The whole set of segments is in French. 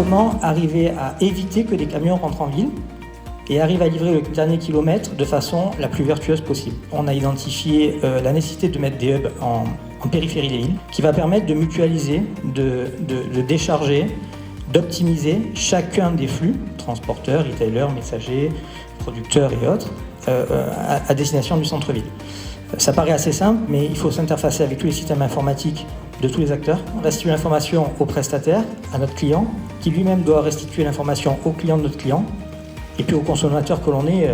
comment arriver à éviter que des camions rentrent en ville et arrivent à livrer le dernier kilomètre de façon la plus vertueuse possible. On a identifié la nécessité de mettre des hubs en périphérie des villes, qui va permettre de mutualiser, de décharger, d'optimiser chacun des flux, transporteurs, retailers, messagers, producteurs et autres, à destination du centre-ville. Ça paraît assez simple, mais il faut s'interfacer avec tous les systèmes informatiques de tous les acteurs. On restitue l'information au prestataire, à notre client, qui lui-même doit restituer l'information au client de notre client, et puis au consommateur que l'on est,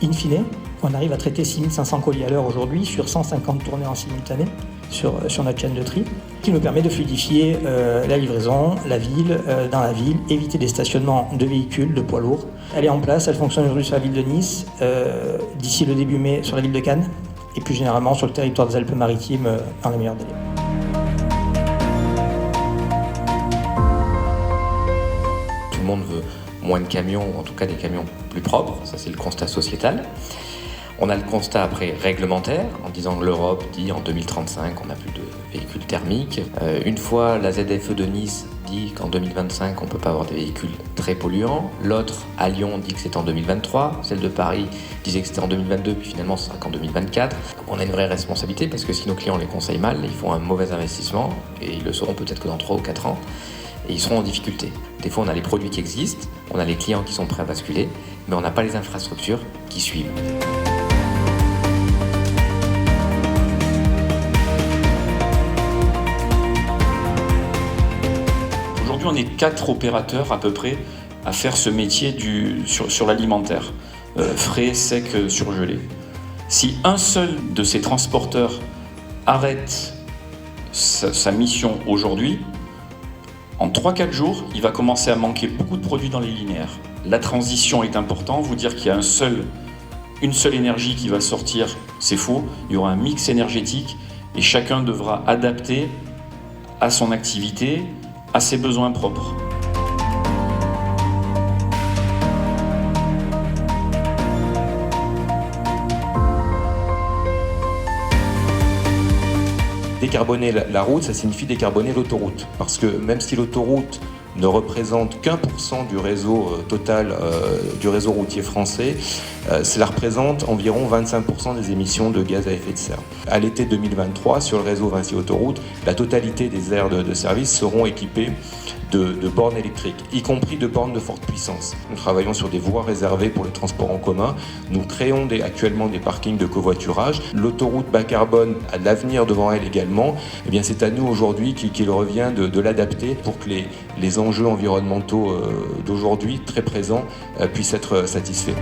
in fine. On arrive à traiter 6500 colis à l'heure aujourd'hui sur 150 tournées en simultané sur notre chaîne de tri, qui nous permet de fluidifier la livraison, la ville, dans la ville, éviter des stationnements de véhicules, de poids lourds. Elle est en place, elle fonctionne aujourd'hui sur la ville de Nice, d'ici le début mai sur la ville de Cannes, et plus généralement sur le territoire des Alpes-Maritimes dans les meilleurs délais. Tout le monde veut moins de camions, ou en tout cas des camions plus propres, ça c'est le constat sociétal. On a le constat après réglementaire, en disant que l'Europe dit en 2035 on n'a plus de véhicules thermiques. Une fois la ZFE de Nice dit qu'en 2025 on ne peut pas avoir des véhicules très polluants. L'autre, à Lyon, dit que c'est en 2023. Celle de Paris disait que c'était en 2022, puis finalement ce sera qu'en 2024. Donc on a une vraie responsabilité parce que si nos clients les conseillent mal, ils font un mauvais investissement et ils le sauront peut-être que dans 3 ou 4 ans. Et ils seront en difficulté. Des fois, on a les produits qui existent, on a les clients qui sont prêts à basculer, mais on n'a pas les infrastructures qui suivent. Aujourd'hui, on est 4 opérateurs à peu près à faire ce métier sur l'alimentaire, frais, sec, surgelé. Si un seul de ces transporteurs arrête sa mission aujourd'hui, en 3-4 jours, il va commencer à manquer beaucoup de produits dans les linéaires. La transition est importante, vous dire qu'il y a une seule énergie qui va sortir, c'est faux. Il y aura un mix énergétique et chacun devra adapter à son activité, à ses besoins propres. Décarboner la route, ça signifie décarboner l'autoroute. Parce que même si l'autoroute ne représente qu'1% du réseau total du réseau routier français, cela représente environ 25% des émissions de gaz à effet de serre. À l'été 2023, sur le réseau Vinci Autoroute, la totalité des aires de service seront équipées de bornes électriques, y compris de bornes de forte puissance. Nous travaillons sur des voies réservées pour le transport en commun. Nous créons actuellement des parkings de covoiturage. L'autoroute bas carbone a de l'avenir devant elle également. Eh bien, c'est à nous aujourd'hui qu'il revient de l'adapter pour que les enjeux environnementaux d'aujourd'hui, très présents, puissent être satisfaits.